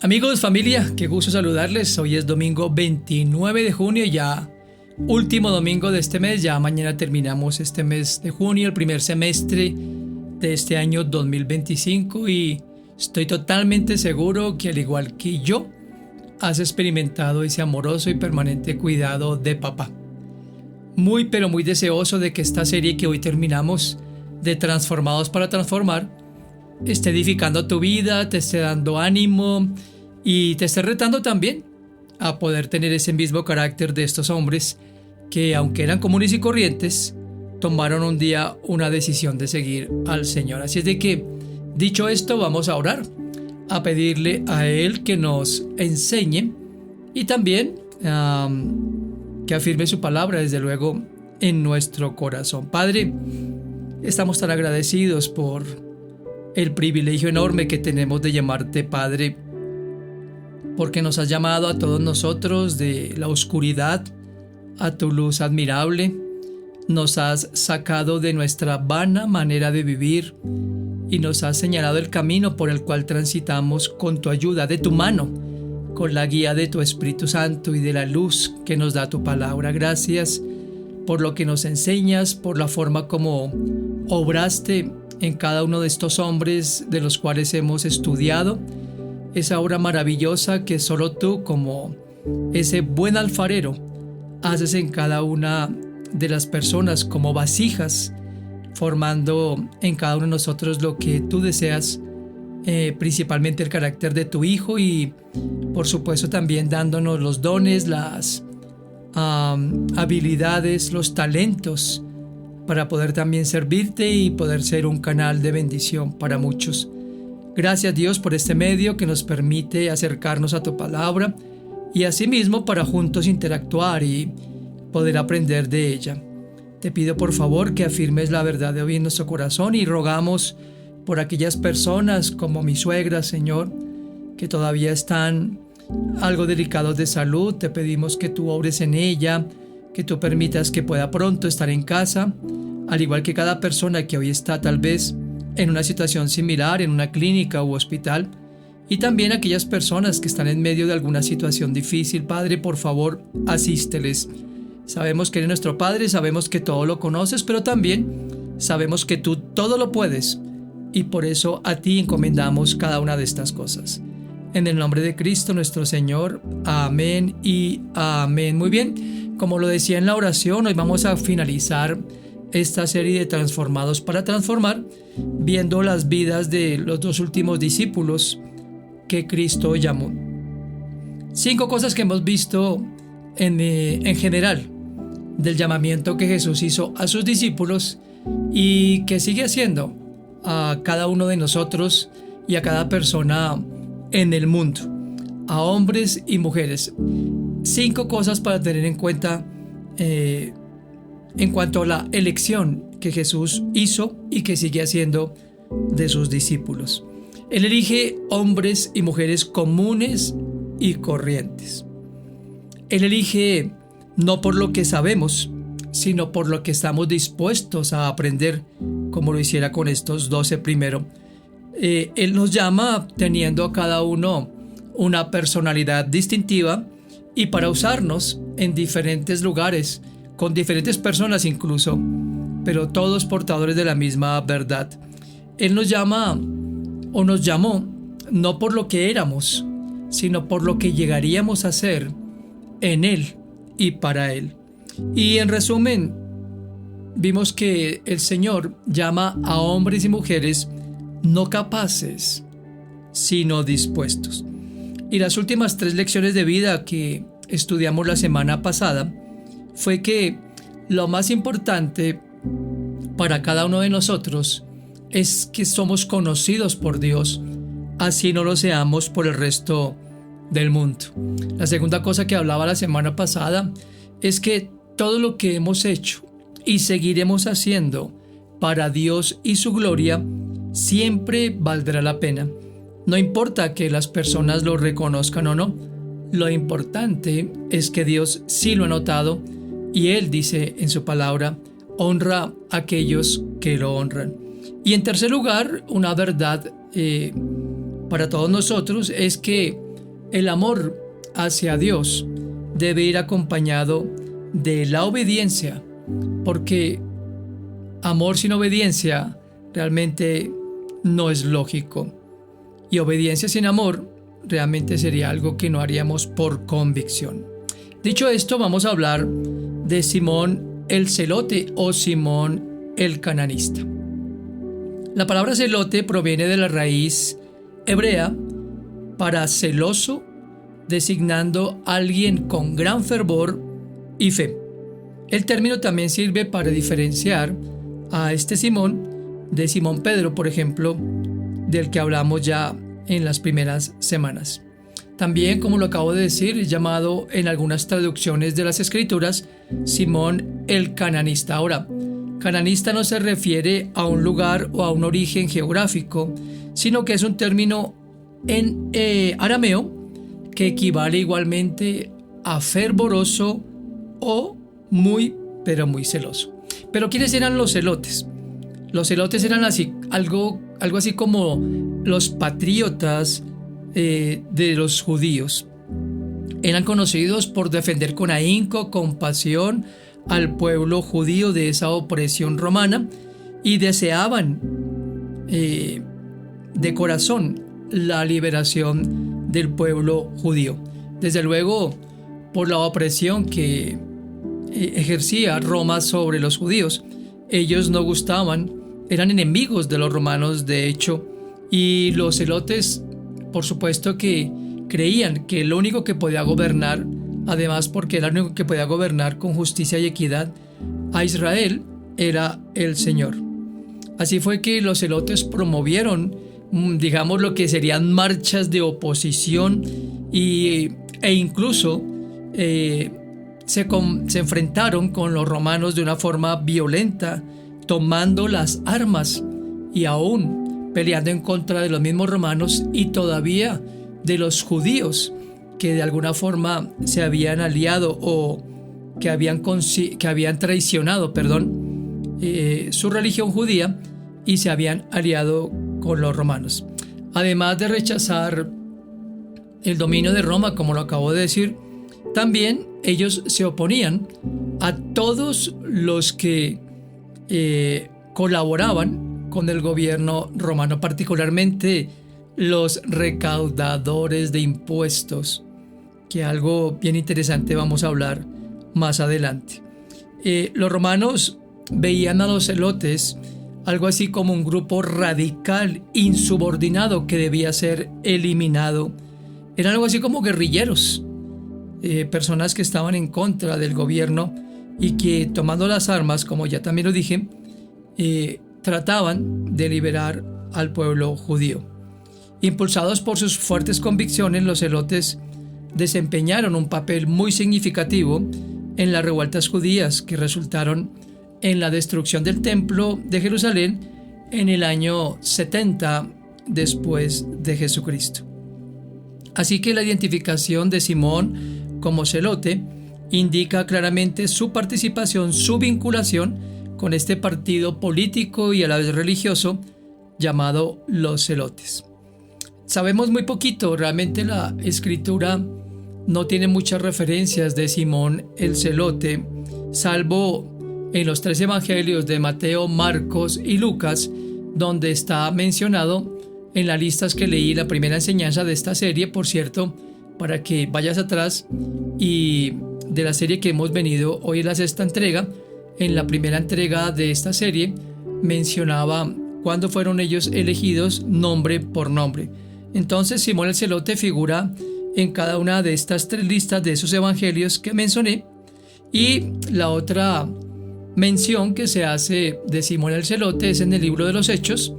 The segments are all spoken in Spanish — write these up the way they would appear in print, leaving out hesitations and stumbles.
Amigos, familia, qué gusto saludarles. Hoy es domingo 29 de junio, ya último domingo de este mes. Ya mañana terminamos este mes de junio, el primer semestre de este año 2025, y estoy totalmente seguro que, al igual que yo, has experimentado ese amoroso y permanente cuidado de papá. Muy pero muy deseoso de que esta serie que hoy terminamos, de Transformados para Transformar, esté edificando tu vida, te esté dando ánimo y te esté retando también a poder tener ese mismo carácter de estos hombres que, aunque eran comunes y corrientes, tomaron un día una decisión de seguir al Señor. Así es de que, dicho esto, vamos a orar, a pedirle a Él que nos enseñe y también que afirme su palabra, desde luego, en nuestro corazón. Padre, estamos tan agradecidos por el privilegio enorme que tenemos de llamarte Padre, porque nos has llamado a todos nosotros de la oscuridad a tu luz admirable, nos has sacado de nuestra vana manera de vivir y nos has señalado el camino por el cual transitamos con tu ayuda, de tu mano, con la guía de tu Espíritu Santo y de la luz que nos da tu palabra. Gracias por lo que nos enseñas, por la forma como obraste en cada uno de estos hombres de los cuales hemos estudiado, esa obra maravillosa que solo tú, como ese buen alfarero, haces en cada una de las personas como vasijas, formando en cada uno de nosotros lo que tú deseas, principalmente el carácter de tu Hijo, y por supuesto también dándonos los dones, las habilidades, los talentos para poder también servirte y poder ser un canal de bendición para muchos. Gracias, Dios, por este medio que nos permite acercarnos a tu palabra y asimismo para juntos interactuar y poder aprender de ella. Te pido por favor que afirmes la verdad de hoy en nuestro corazón, y rogamos por aquellas personas como mi suegra, Señor, que todavía están algo delicados de salud. Te pedimos que tú obres en ella, que tú permitas que pueda pronto estar en casa, al igual que cada persona que hoy está tal vez en una situación similar, en una clínica u hospital, y también aquellas personas que están en medio de alguna situación difícil. Padre, por favor, asísteles. Sabemos que eres nuestro Padre, sabemos que todo lo conoces, pero también sabemos que tú todo lo puedes, y por eso a ti encomendamos cada una de estas cosas. En el nombre de Cristo nuestro Señor. Amén y amén. Muy bien, como lo decía en la oración, hoy vamos a finalizar esta serie de Transformados para Transformar, viendo las vidas de los dos últimos discípulos que Cristo llamó. 5 cosas que hemos visto en general del llamamiento que Jesús hizo a sus discípulos y que sigue haciendo a cada uno de nosotros y a cada persona en el mundo, a hombres y mujeres. 5 cosas para tener en cuenta en cuanto a la elección que Jesús hizo y que sigue haciendo de sus discípulos. Él elige hombres y mujeres comunes y corrientes. Él elige no por lo que sabemos, sino por lo que estamos dispuestos a aprender, como lo hiciera con estos 12 primero. Él nos llama teniendo a cada uno una personalidad distintiva y para usarnos en diferentes lugares, con diferentes personas incluso, pero todos portadores de la misma verdad. Él nos llama o nos llamó no por lo que éramos, sino por lo que llegaríamos a ser en Él y para Él. Y en resumen, vimos que el Señor llama a hombres y mujeres no capaces, sino dispuestos. Y las últimas 3 lecciones de vida que estudiamos la semana pasada fue que lo más importante para cada uno de nosotros es que somos conocidos por Dios, así no lo seamos por el resto del mundo. La segunda cosa que hablaba la semana pasada es que todo lo que hemos hecho y seguiremos haciendo para Dios y su gloria siempre valdrá la pena. No importa que las personas lo reconozcan o no, lo importante es que Dios sí lo ha notado, y Él dice en su palabra: honra a aquellos que lo honran. Y en tercer lugar, una verdad para todos nosotros es que El amor hacia Dios debe ir acompañado de la obediencia, porque amor sin obediencia realmente no es lógico. Y obediencia sin amor realmente sería algo que no haríamos por convicción. Dicho esto, vamos a hablar de Simón el celote o Simón el cananista. La palabra celote proviene de la raíz hebrea para celoso, designando a alguien con gran fervor y fe. El término también sirve para diferenciar a este Simón de Simón Pedro, por ejemplo, del que hablamos ya en las primeras semanas. También, como lo acabo de decir, es llamado en algunas traducciones de las Escrituras Simón el cananista. Ahora, cananista no se refiere a un lugar o a un origen geográfico, sino que es un término en arameo que equivale igualmente a fervoroso o muy, pero muy celoso. Pero ¿quiénes eran los celotes? Los celotes eran algo así como los patriotas de los judíos. Eran conocidos por defender con ahínco, con pasión al pueblo judío de esa opresión romana y deseaban de corazón la liberación del pueblo judío. Desde luego, por la opresión que ejercía Roma sobre los judíos, ellos no gustaban, eran enemigos de los romanos de hecho, y los celotes, por supuesto que creían que el único que podía gobernar, además porque era el único que podía gobernar con justicia y equidad a Israel, era el Señor. Así fue que los celotes promovieron, digamos, lo que serían marchas de oposición e incluso se enfrentaron con los romanos de una forma violenta, tomando las armas y aún peleando en contra de los mismos romanos y todavía de los judíos que de alguna forma se habían aliado o que habían traicionado, su religión judía y se habían aliado con los romanos. Además de rechazar el dominio de Roma, como lo acabo de decir, también ellos se oponían a todos los que colaboraban con el gobierno romano, particularmente los recaudadores de impuestos, que algo bien interesante vamos a hablar más adelante. Los romanos veían a los celotes algo así como un grupo radical, insubordinado, que debía ser eliminado. Eran algo así como guerrilleros, personas que estaban en contra del gobierno y que, tomando las armas, como ya también lo dije, trataban de liberar al pueblo judío. Impulsados por sus fuertes convicciones, los celotes desempeñaron un papel muy significativo en las revueltas judías que resultaron en la destrucción del templo de Jerusalén en el año 70 después de Jesucristo. Así que la identificación de Simón como celote indica claramente su participación, su vinculación con este partido político y a la vez religioso llamado los celotes. Sabemos muy poquito, realmente la escritura no tiene muchas referencias de Simón el celote, salvo en los 3 evangelios de Mateo, Marcos y Lucas, donde está mencionado en las listas que leí, la primera enseñanza de esta serie, por cierto, para que vayas atrás, y de la serie que hemos venido, hoy es la 6ª entrega. En la primera entrega de esta serie mencionaba cuándo fueron ellos elegidos nombre por nombre. Entonces Simón el celote figura en cada una de estas 3 listas de esos evangelios que mencioné, y la otra mención que se hace de Simón el celote es en el libro de los Hechos,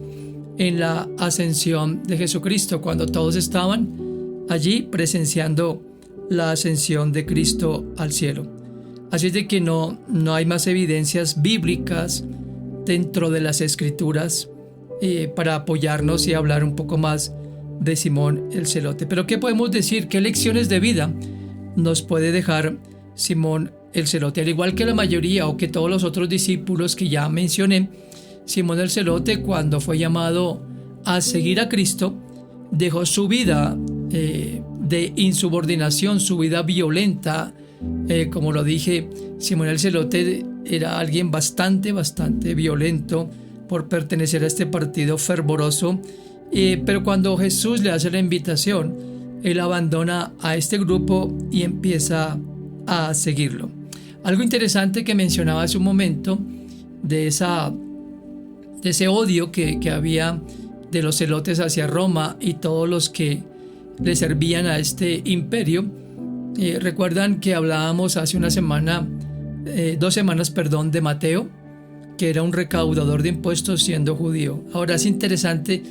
en la ascensión de Jesucristo, cuando todos estaban allí presenciando la ascensión de Cristo al cielo. Así es de que no hay más evidencias bíblicas dentro de las escrituras para apoyarnos y hablar un poco más de Simón el celote. Pero ¿qué podemos decir? ¿Qué lecciones de vida nos puede dejar Simón el celote? Al igual que la mayoría o que todos los otros discípulos que ya mencioné, Simón el celote, cuando fue llamado a seguir a Cristo, dejó su vida de insubordinación, su vida violenta. Como lo dije, Simón el Celote era alguien bastante violento por pertenecer a este partido fervoroso, pero cuando Jesús le hace la invitación, él abandona a este grupo y empieza a seguirlo. Algo interesante que mencionaba hace un momento de ese odio que había de los celotes hacia Roma y todos los que le servían a este imperio. Recuerdan que hablábamos hace una semana, 2 semanas, de Mateo, que era un recaudador de impuestos siendo judío. Ahora es interesante,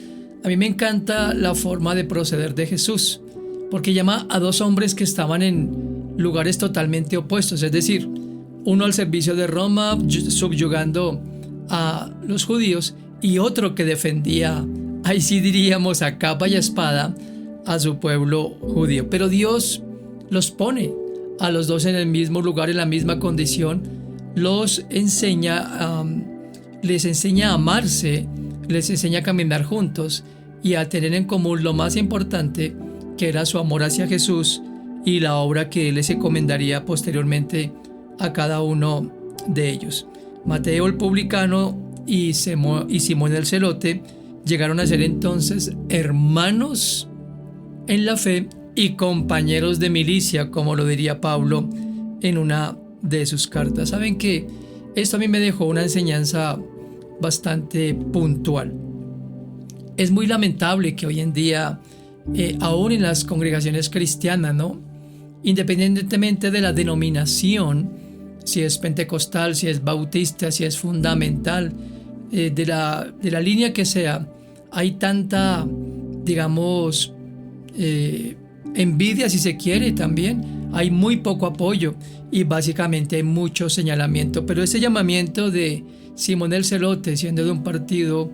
a mí me encanta la forma de proceder de Jesús, porque llama a 2 hombres que estaban en lugares totalmente opuestos, es decir, uno al servicio de Roma, subyugando a los judíos, y otro que defendía, ahí sí diríamos a capa y a espada, a su pueblo judío. Pero Dios los pone a los 2 en el mismo lugar, en la misma condición, los enseña, les enseña a amarse, les enseña a caminar juntos y a tener en común lo más importante, que era su amor hacia Jesús y la obra que Él les encomendaría posteriormente a cada uno de ellos. Mateo el publicano y Simón el Celote llegaron a ser entonces hermanos en la fe y compañeros de milicia, como lo diría Pablo en una de sus cartas. Saben que esto a mí me dejó una enseñanza bastante puntual. Es muy lamentable que hoy en día, aún en las congregaciones cristianas, ¿no?, independientemente de la denominación, si es pentecostal, si es bautista, si es fundamental, de la línea que sea, hay tanta, digamos, envidia, si se quiere, también. Hay muy poco apoyo y básicamente hay mucho señalamiento. Pero ese llamamiento de Simón el Celote, siendo de un partido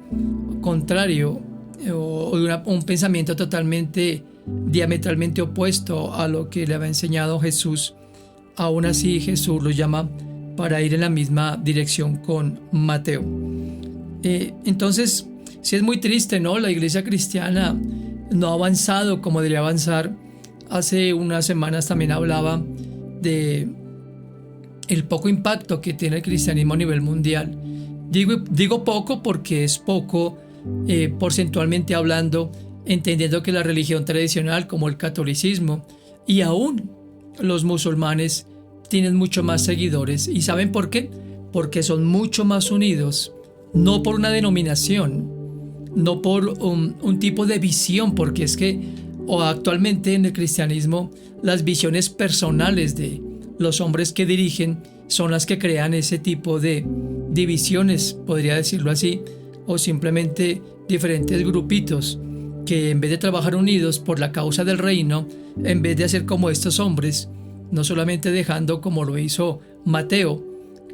contrario o de un pensamiento totalmente, diametralmente opuesto a lo que le había enseñado Jesús, aún así Jesús lo llama para ir en la misma dirección con Mateo. Entonces, sí es muy triste, ¿no? La iglesia cristiana no ha avanzado como debería avanzar. Hace unas semanas también hablaba de el poco impacto que tiene el cristianismo a nivel mundial. Digo poco porque es poco porcentualmente hablando, entendiendo que la religión tradicional como el catolicismo y aún los musulmanes tienen mucho más seguidores. ¿Y saben por qué? Porque son mucho más unidos, no por una denominación, no por un tipo de visión, porque es que actualmente en el cristianismo las visiones personales de los hombres que dirigen son las que crean ese tipo de divisiones, podría decirlo así, o simplemente diferentes grupitos que en vez de trabajar unidos por la causa del reino, en vez de hacer como estos hombres, no solamente dejando como lo hizo Mateo,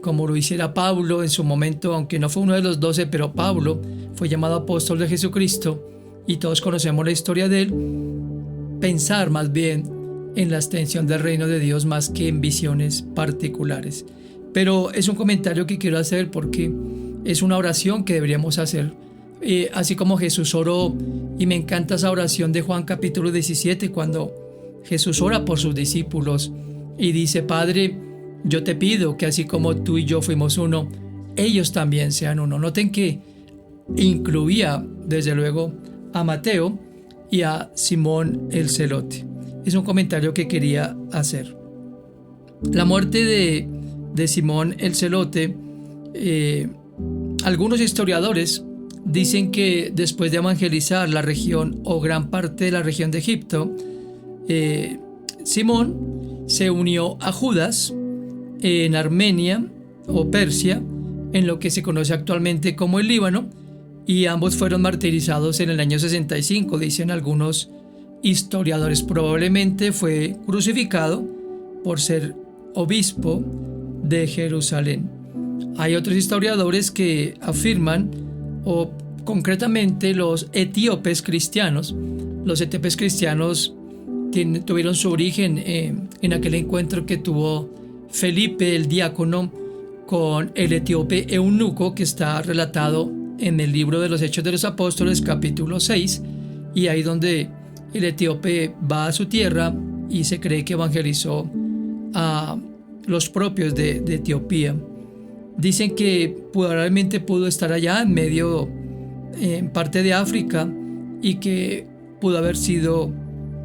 como lo hiciera Pablo en su momento, aunque no fue uno de los 12, pero Pablo fue llamado apóstol de Jesucristo y todos conocemos la historia de él, pensar más bien en la extensión del reino de Dios más que en visiones particulares. Pero es un comentario que quiero hacer porque es una oración que deberíamos hacer, así como Jesús oró, y me encanta esa oración de Juan capítulo 17, cuando Jesús ora por sus discípulos y dice: Padre, yo te pido que así como tú y yo fuimos uno, ellos también sean uno. Noten que incluía desde luego a Mateo y a Simón el Celote. Es un comentario que quería hacer. La muerte de Simón el Celote, algunos historiadores dicen que después de evangelizar la región o gran parte de la región de Egipto, Simón se unió a Judas en Armenia o Persia, en lo que se conoce actualmente como el Líbano, y ambos fueron martirizados en el año 65, dicen algunos historiadores. Probablemente fue crucificado por ser obispo de Jerusalén. Hay otros historiadores que afirman, o concretamente los etíopes cristianos. Los etíopes cristianos tuvieron su origen en aquel encuentro que tuvo Felipe el diácono con el etíope eunuco, que está relatado en el libro de los Hechos de los Apóstoles capítulo 6, y ahí donde el etíope va a su tierra y se cree que evangelizó a los propios de Etiopía. Dicen que probablemente pudo estar allá en parte de África, y que pudo haber sido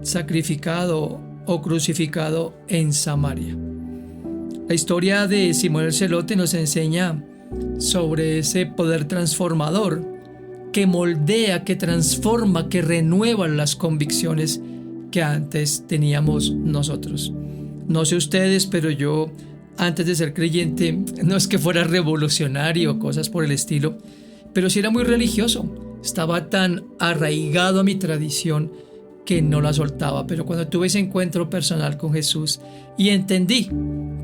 sacrificado o crucificado en Samaria. La historia de Simón el Celote nos enseña sobre ese poder transformador que moldea, que transforma, que renueva las convicciones que antes teníamos nosotros. No sé ustedes, pero yo, antes de ser creyente, no es que fuera revolucionario o cosas por el estilo, pero sí era muy religioso. Estaba tan arraigado a mi tradición que no la soltaba. Pero cuando tuve ese encuentro personal con Jesús y entendí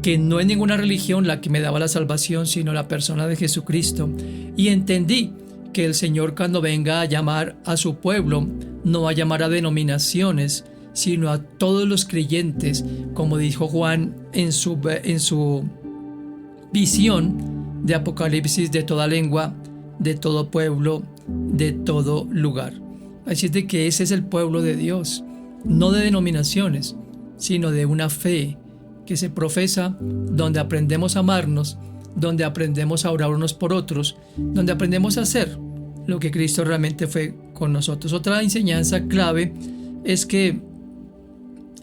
que no es ninguna religión la que me daba la salvación, sino la persona de Jesucristo, y entendí que el Señor, cuando venga a llamar a su pueblo, no va a llamar a denominaciones, sino a todos los creyentes, como dijo Juan en su visión de Apocalipsis, de toda lengua, de todo pueblo, de todo lugar. Así es de que ese es el pueblo de Dios, no de denominaciones, sino de una fe que se profesa, donde aprendemos a amarnos, donde aprendemos a orar unos por otros, donde aprendemos a hacer lo que Cristo realmente fue con nosotros. Otra enseñanza clave es que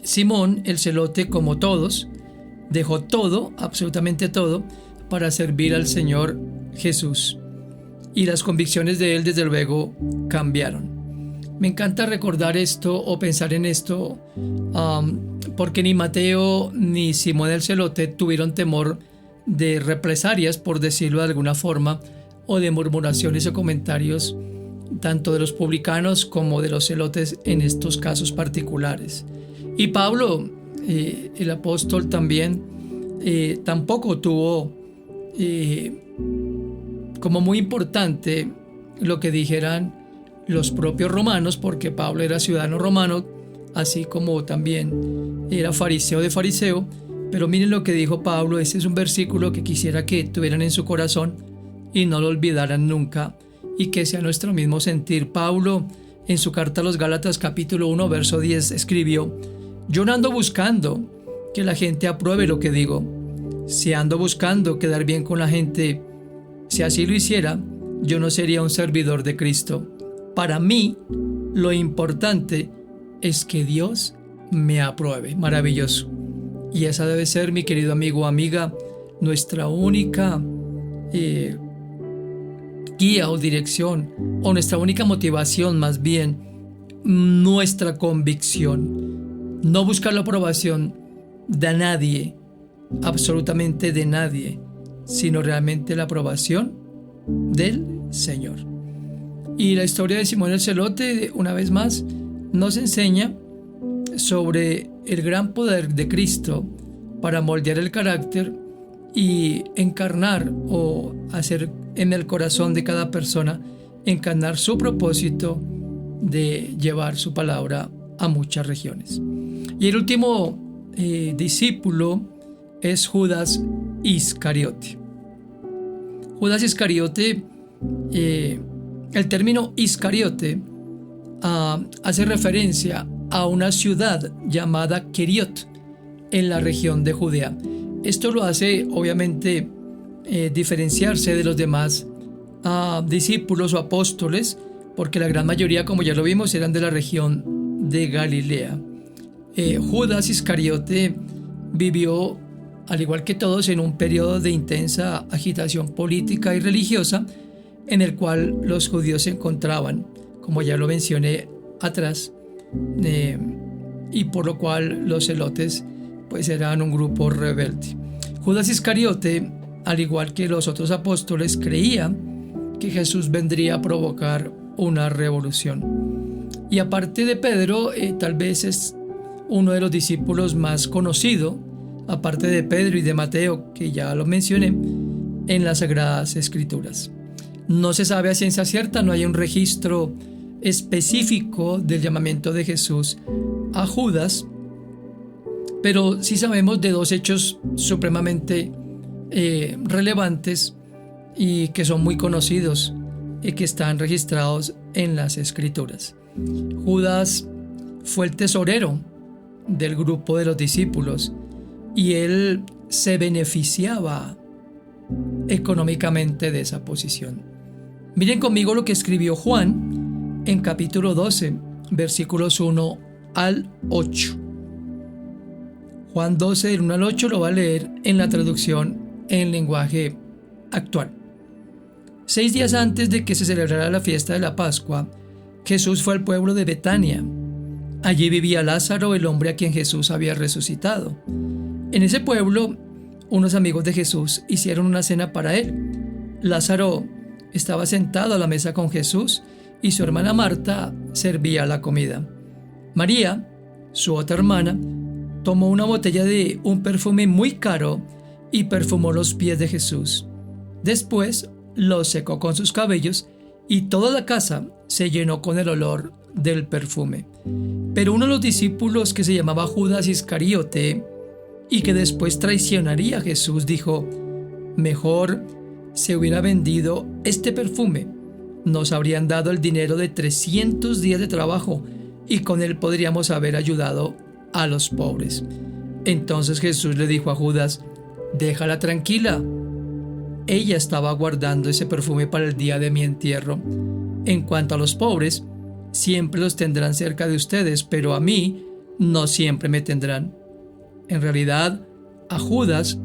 Simón el Celote, como todos, dejó todo, absolutamente todo, para servir al Señor Jesús. Y las convicciones de él, desde luego, cambiaron. Me encanta recordar esto o pensar en esto, porque ni Mateo ni Simón el Celote tuvieron temor de represalias, por decirlo de alguna forma, o de murmuraciones o comentarios, tanto de los publicanos como de los celotes en estos casos particulares. Y Pablo, el apóstol, también tampoco tuvo como muy importante lo que dijeran los propios romanos, porque Pablo era ciudadano romano, así como también era fariseo de fariseo. Pero miren lo que dijo Pablo. Este es un versículo que quisiera que tuvieran en su corazón y no lo olvidaran nunca, y que sea nuestro mismo sentir. Pablo, en su carta a los Gálatas capítulo 1 verso 10, escribió: yo no ando buscando que la gente apruebe lo que digo. Si ando buscando quedar bien con la gente, si así lo hiciera, yo no sería un servidor de Cristo. Para mí, lo importante es que Dios me apruebe. Maravilloso. Y esa debe ser, mi querido amigo o amiga, nuestra única guía o dirección, o nuestra única motivación, más bien, nuestra convicción. No buscar la aprobación de nadie, absolutamente de nadie, sino realmente la aprobación del Señor. Y la historia de Simón el Celote, una vez más, nos enseña sobre el gran poder de Cristo para moldear el carácter y encarnar, o hacer en el corazón de cada persona, encarnar su propósito de llevar su palabra a muchas regiones. Y el último discípulo es Judas Iscariote. Judas Iscariote, el término Iscariote hace referencia a una ciudad llamada Queriot en la región de Judea. Esto lo hace, obviamente, diferenciarse de los demás discípulos o apóstoles, porque la gran mayoría, como ya lo vimos, eran de la región de Galilea. Judas Iscariote vivió, al igual que todos, en un periodo de intensa agitación política y religiosa, en el cual los judíos se encontraban, como ya lo mencioné atrás, y por lo cual los celotes pues eran un grupo rebelde. Judas Iscariote, al igual que los otros apóstoles, creía que Jesús vendría a provocar una revolución. Y aparte de Pedro, tal vez es uno de los discípulos más conocidos, aparte de Pedro y de Mateo, que ya lo mencioné, en las Sagradas Escrituras. No se sabe a ciencia cierta, no hay un registro específico del llamamiento de Jesús a Judas, pero sí sabemos de dos hechos supremamente relevantes y que son muy conocidos y que están registrados en las Escrituras. Judas fue el tesorero del grupo de los discípulos y él se beneficiaba económicamente de esa posición. Miren conmigo lo que escribió Juan en capítulo 12, versículos 1 al 8. Juan 12, del 1 al 8 lo va a leer en la traducción en lenguaje actual. 6 días antes de que se celebrara la fiesta de la Pascua, Jesús fue al pueblo de Betania. Allí vivía Lázaro, el hombre a quien Jesús había resucitado. En ese pueblo, unos amigos de Jesús hicieron una cena para él. Lázaro estaba sentado a la mesa con Jesús y su hermana Marta servía la comida. María, su otra hermana, tomó una botella de un perfume muy caro y perfumó los pies de Jesús. Después los secó con sus cabellos y toda la casa se llenó con el olor del perfume. Pero uno de los discípulos, que se llamaba Judas Iscariote y que después traicionaría a Jesús, dijo: mejor se hubiera vendido este perfume. Nos habrían dado el dinero de 300 días de trabajo y con él podríamos haber ayudado a los pobres. Entonces Jesús le dijo a Judas: déjala tranquila. Ella estaba guardando ese perfume para el día de mi entierro. En cuanto a los pobres, siempre los tendrán cerca de ustedes, pero a mí no siempre me tendrán. En realidad, a Judas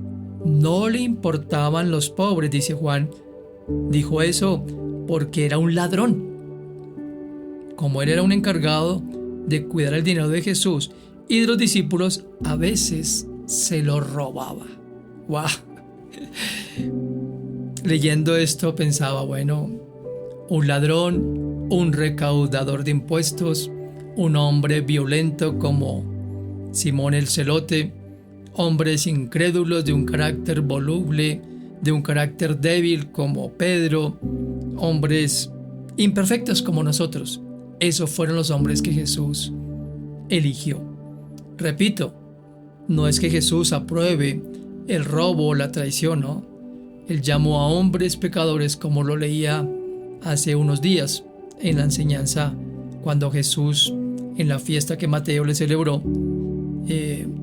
no le importaban los pobres, dice Juan. Dijo eso porque era un ladrón. Como él era un encargado de cuidar el dinero de Jesús y de los discípulos, a veces se lo robaba. ¡Guau! Leyendo esto pensaba, bueno, un ladrón, un recaudador de impuestos, un hombre violento como Simón el Celote, hombres incrédulos de un carácter voluble, de un carácter débil como Pedro, hombres imperfectos como nosotros. Esos fueron los hombres que Jesús eligió. Repito, no es que Jesús apruebe el robo o la traición, ¿no? Él llamó a hombres pecadores, como lo leía hace unos días en la enseñanza cuando Jesús, en la fiesta que Mateo le celebró,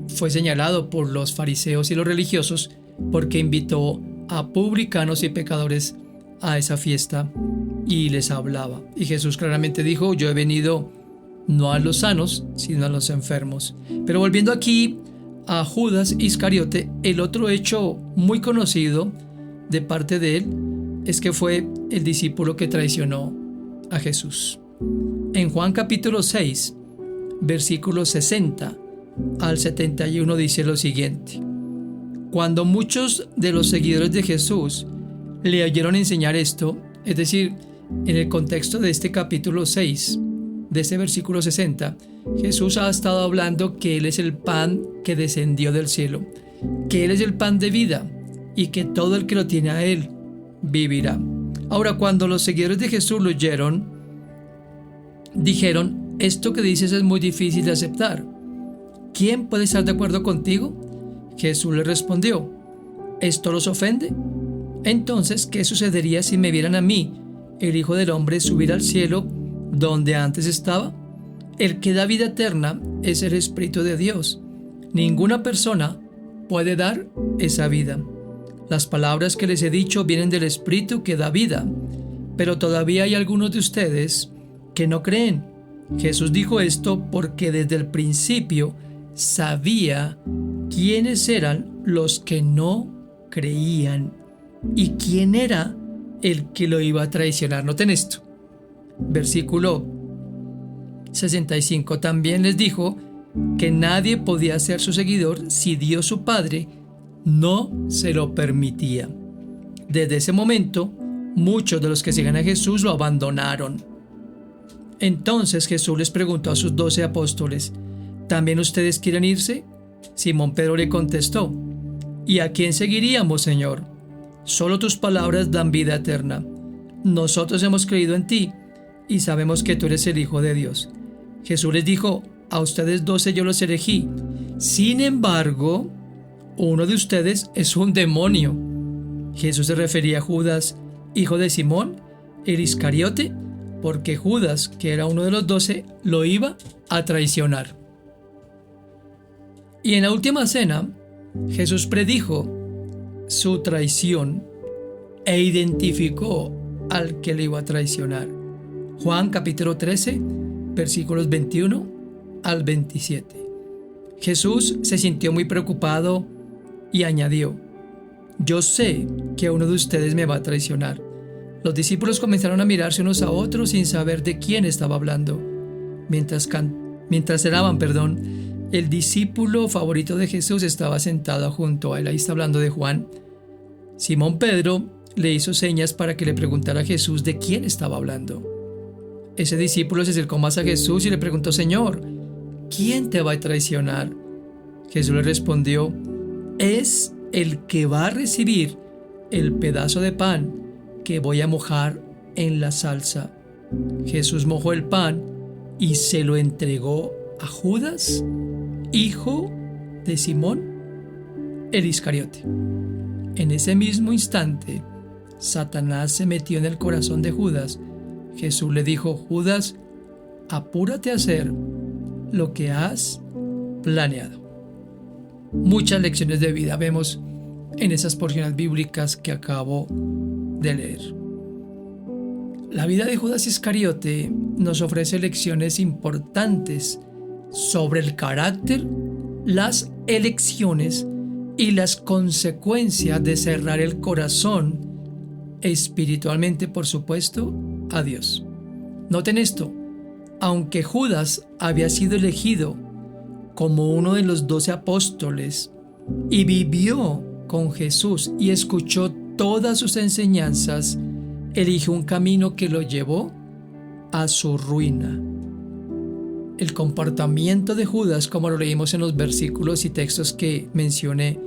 fue señalado por los fariseos y los religiosos porque invitó a publicanos y pecadores a esa fiesta y les hablaba. Y Jesús claramente dijo: yo he venido no a los sanos, sino a los enfermos. Pero volviendo aquí a Judas Iscariote, el otro hecho muy conocido de parte de él es que fue el discípulo que traicionó a Jesús. En Juan capítulo 6, versículos 60 al 71 dice lo siguiente: cuando muchos de los seguidores de Jesús le oyeron enseñar esto, es decir, en el contexto de este capítulo 6, de ese versículo 60, Jesús ha estado hablando que Él es el pan que descendió del cielo, que Él es el pan de vida y que todo el que lo tiene a Él vivirá. Ahora, cuando los seguidores de Jesús lo oyeron, dijeron: esto que dices es muy difícil de aceptar. ¿Quién puede estar de acuerdo contigo? Jesús le respondió: ¿esto los ofende? Entonces, ¿qué sucedería si me vieran a mí, el Hijo del Hombre, subir al cielo donde antes estaba? El que da vida eterna es el Espíritu de Dios. Ninguna persona puede dar esa vida. Las palabras que les he dicho vienen del Espíritu que da vida, pero todavía hay algunos de ustedes que no creen. Jesús dijo esto porque desde el principio sabía quiénes eran los que no creían y quién era el que lo iba a traicionar. Noten esto. Versículo 65. También les dijo que nadie podía ser su seguidor si Dios su Padre no se lo permitía. Desde ese momento, muchos de los que siguen a Jesús lo abandonaron. Entonces Jesús les preguntó a sus 12 apóstoles: ¿también ustedes quieren irse? Simón Pedro le contestó: ¿y a quién seguiríamos, Señor? Solo tus palabras dan vida eterna. Nosotros hemos creído en ti y sabemos que tú eres el Hijo de Dios. Jesús les dijo: a ustedes 12 yo los elegí. Sin embargo, uno de ustedes es un demonio. Jesús se refería a Judas, hijo de Simón, el Iscariote, porque Judas, que era uno de los 12, lo iba a traicionar. Y en la última cena, Jesús predijo su traición e identificó al que le iba a traicionar. Juan capítulo 13, versículos 21 al 27. Jesús se sintió muy preocupado y añadió: yo sé que uno de ustedes me va a traicionar. Los discípulos comenzaron a mirarse unos a otros sin saber de quién estaba hablando. Mientras cenaban, el discípulo favorito de Jesús estaba sentado junto a él. Ahí está hablando de Juan. Simón Pedro le hizo señas para que le preguntara a Jesús de quién estaba hablando. Ese discípulo se acercó más a Jesús y le preguntó: Señor, ¿quién te va a traicionar? Jesús le respondió: es el que va a recibir el pedazo de pan que voy a mojar en la salsa. Jesús mojó el pan y se lo entregó a Judas, hijo de Simón el Iscariote. En ese mismo instante, Satanás se metió en el corazón de Judas. Jesús le dijo: Judas, apúrate a hacer lo que has planeado. Muchas lecciones de vida vemos en esas porciones bíblicas que acabo de leer. La vida de Judas Iscariote nos ofrece lecciones importantes sobre el carácter, las elecciones y las consecuencias de cerrar el corazón espiritualmente, por supuesto, a Dios. Noten esto: aunque Judas había sido elegido como uno de los 12 apóstoles y vivió con Jesús y escuchó todas sus enseñanzas, eligió un camino que lo llevó a su ruina. El comportamiento de Judas, como lo leímos en los versículos y textos que mencioné,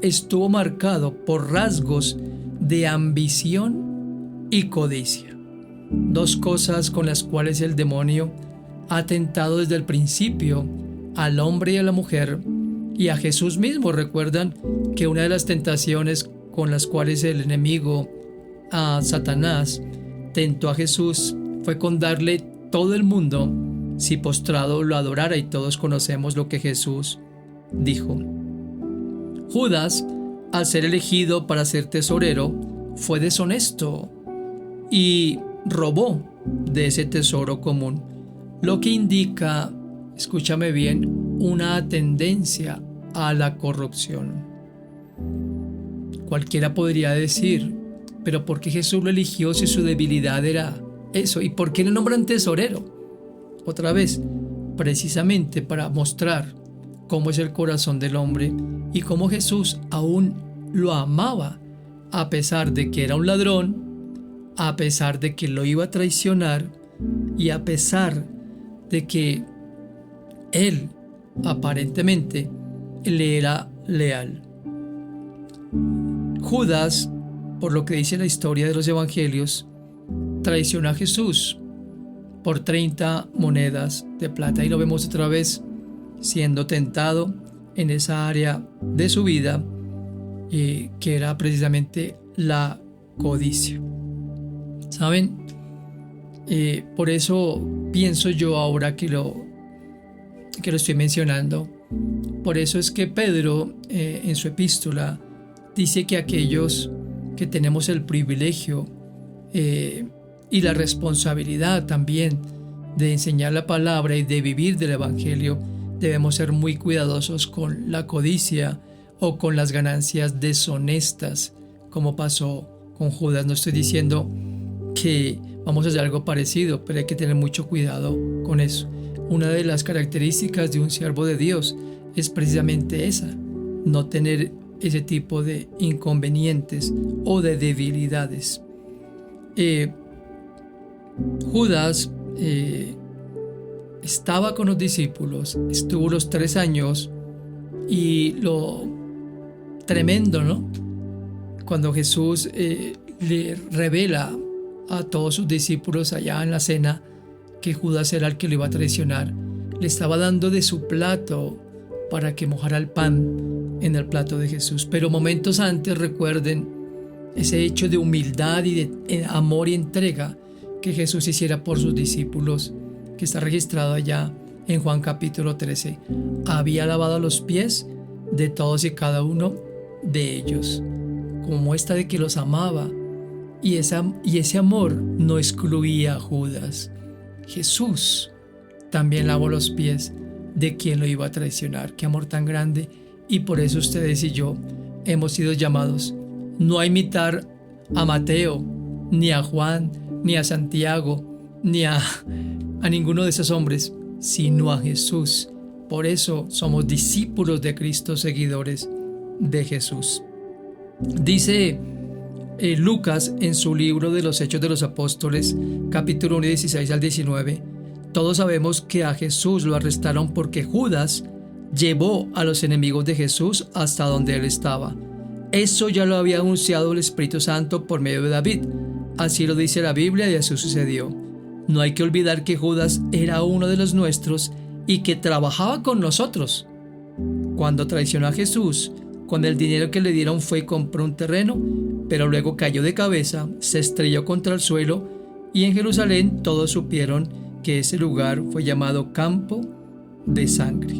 estuvo marcado por rasgos de ambición y codicia. Dos cosas con las cuales el demonio ha tentado desde el principio al hombre y a la mujer y a Jesús mismo. Recuerdan que una de las tentaciones con las cuales el enemigo, a Satanás, tentó a Jesús fue con darle todo el mundo si postrado lo adorara, y todos conocemos lo que Jesús dijo. Judas, al ser elegido para ser tesorero, fue deshonesto y robó de ese tesoro común, lo que indica, escúchame bien, una tendencia a la corrupción. Cualquiera podría decir: pero ¿por qué Jesús lo eligió si su debilidad era eso? ¿Y por qué le nombran tesorero? Otra vez, precisamente para mostrar cómo es el corazón del hombre y cómo Jesús aún lo amaba, a pesar de que era un ladrón, a pesar de que lo iba a traicionar y a pesar de que él aparentemente le era leal. Judas, por lo que dice la historia de los evangelios, traicionó a Jesús por 30 monedas de plata, y lo vemos otra vez siendo tentado en esa área de su vida que era precisamente la codicia. ¿Saben? Por eso pienso yo ahora que lo estoy mencionando. Por eso es que Pedro en su epístola dice que aquellos que tenemos el privilegio y la responsabilidad también de enseñar la palabra y de vivir del evangelio, debemos ser muy cuidadosos con la codicia o con las ganancias deshonestas, como pasó con Judas. No estoy diciendo que vamos a hacer algo parecido, pero hay que tener mucho cuidado con eso. Una de las características de un siervo de Dios es precisamente esa: no tener ese tipo de inconvenientes o de debilidades. Judas estaba con los discípulos, estuvo los 3 años, y lo tremendo, ¿no? Cuando Jesús le revela a todos sus discípulos allá en la cena que Judas era el que lo iba a traicionar, le estaba dando de su plato para que mojara el pan en el plato de Jesús. Pero momentos antes, recuerden ese hecho de humildad y de amor y entrega que Jesús hiciera por sus discípulos, que está registrado allá en Juan capítulo 13. Había lavado los pies de todos y cada uno de ellos, como muestra de que los amaba, y ese amor no excluía a Judas. Jesús también lavó los pies de quien lo iba a traicionar. Qué amor tan grande. Y por eso ustedes y yo hemos sido llamados no a imitar a Mateo, ni a Juan, ni a Santiago, ni a ninguno de esos hombres, sino a Jesús. Por eso somos discípulos de Cristo, seguidores de Jesús. Dice Lucas en su libro de los Hechos de los Apóstoles, capítulo 1, 16 al 19, todos sabemos que a Jesús lo arrestaron porque Judas llevó a los enemigos de Jesús hasta donde él estaba. Eso ya lo había anunciado el Espíritu Santo por medio de David. Así lo dice la Biblia y así sucedió. No hay que olvidar que Judas era uno de los nuestros y que trabajaba con nosotros. Cuando traicionó a Jesús, con el dinero que le dieron fue y compró un terreno, pero luego cayó de cabeza, se estrelló contra el suelo y en Jerusalén todos supieron que ese lugar fue llamado Campo de Sangre.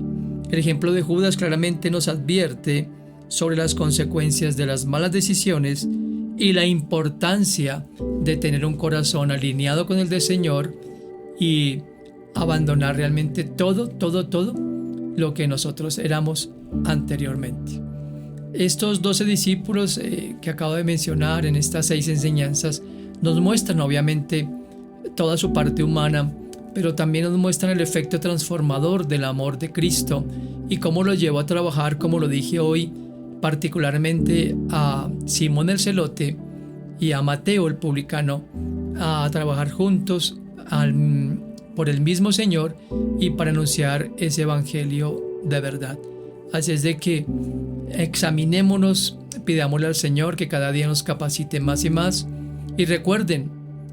El ejemplo de Judas claramente nos advierte sobre las consecuencias de las malas decisiones y la importancia de tener un corazón alineado con el del Señor y abandonar realmente todo lo que nosotros éramos anteriormente. Estos 12 discípulos que acabo de mencionar en estas 6 enseñanzas nos muestran obviamente toda su parte humana, pero también nos muestran el efecto transformador del amor de Cristo y cómo lo llevó a trabajar, como lo dije hoy, particularmente a Simón el Celote y a Mateo el publicano, a trabajar juntos por el mismo Señor y para anunciar ese evangelio de verdad. Así es de que examinémonos, pidámosle al Señor que cada día nos capacite más y más. Y recuerden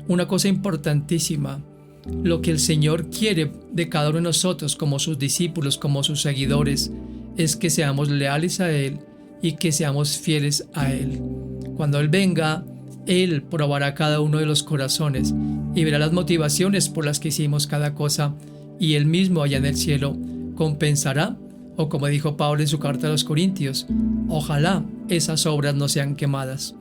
una cosa importantísima: lo que el Señor quiere de cada uno de nosotros como sus discípulos, como sus seguidores, es que seamos leales a Él y que seamos fieles a Él. Cuando Él venga, Él probará cada uno de los corazones y verá las motivaciones por las que hicimos cada cosa, y Él mismo allá en el cielo compensará, o como dijo Pablo en su carta a los Corintios, ojalá esas obras no sean quemadas.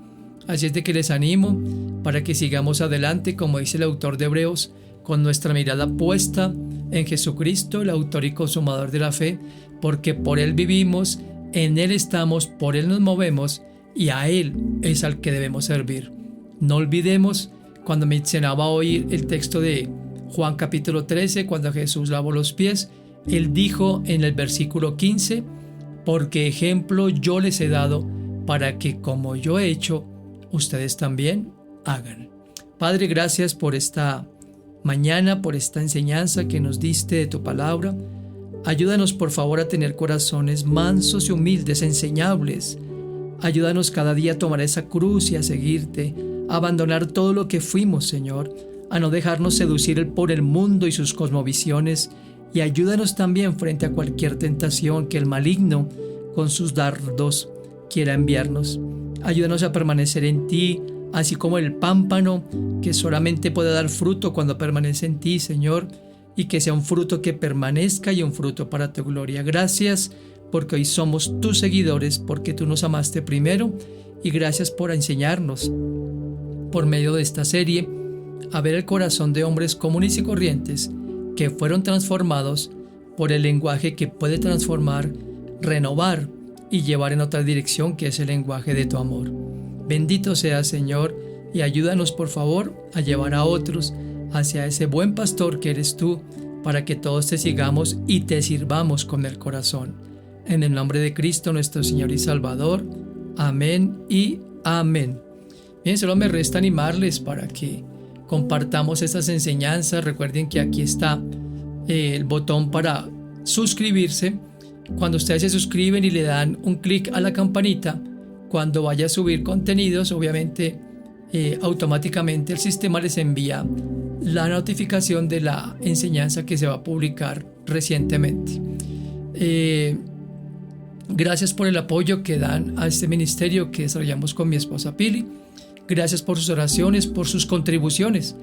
Así es de que les animo para que sigamos adelante, como dice el autor de Hebreos, con nuestra mirada puesta en Jesucristo, el autor y consumador de la fe, porque por Él vivimos, en Él estamos, por Él nos movemos y a Él es al que debemos servir. No olvidemos, cuando mencionaba hoy el texto de Juan capítulo 13, cuando Jesús lavó los pies, Él dijo en el versículo 15, porque ejemplo yo les he dado para que como yo he hecho, ustedes también hagan. Padre, gracias por esta mañana, por esta enseñanza que nos diste de tu palabra. Ayúdanos por favor a tener corazones mansos y humildes, enseñables. Ayúdanos cada día a tomar esa cruz y a seguirte, a abandonar todo lo que fuimos, Señor, a no dejarnos seducir por el mundo y sus cosmovisiones, y ayúdanos también frente a cualquier tentación que el maligno con sus dardos quiera enviarnos. Ayúdanos a permanecer en ti, así como el pámpano que solamente puede dar fruto cuando permanece en ti, Señor, y que sea un fruto que permanezca y un fruto para tu gloria. Gracias porque hoy somos tus seguidores, porque tú nos amaste primero, y gracias por enseñarnos por medio de esta serie a ver el corazón de hombres comunes y corrientes que fueron transformados por el lenguaje que puede transformar, renovar y llevar en otra dirección, que es el lenguaje de tu amor. Bendito seas, Señor, y ayúdanos por favor a llevar a otros hacia ese buen pastor que eres tú, para que todos te sigamos y te sirvamos con el corazón. En el nombre de Cristo nuestro Señor y Salvador. Amén y amén. Bien, solo me resta animarles para que compartamos estas enseñanzas. Recuerden que aquí está el botón para suscribirse. Cuando ustedes se suscriben y le dan un clic a la campanita, cuando vaya a subir contenidos, obviamente automáticamente el sistema les envía la notificación de la enseñanza que se va a publicar recientemente. Gracias por el apoyo que dan a este ministerio que desarrollamos con mi esposa Pili. Gracias por sus oraciones, por sus contribuciones,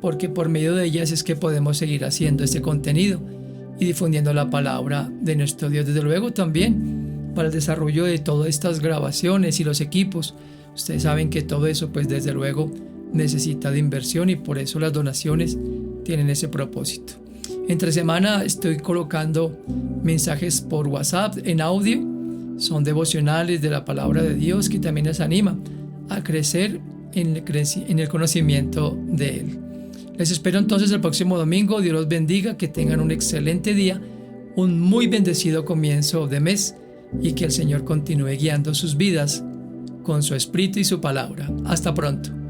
porque por medio de ellas es que podemos seguir haciendo este contenido y difundiendo la palabra de nuestro Dios. Desde luego también para el desarrollo de todas estas grabaciones y los equipos. Ustedes saben que todo eso pues desde luego necesita de inversión y por eso las donaciones tienen ese propósito. Entre semana estoy colocando mensajes por WhatsApp en audio. Son devocionales de la palabra de Dios que también nos anima a crecer en el conocimiento de Él. Les espero entonces el próximo domingo. Dios los bendiga, que tengan un excelente día, un muy bendecido comienzo de mes y que el Señor continúe guiando sus vidas con su espíritu y su palabra. Hasta pronto.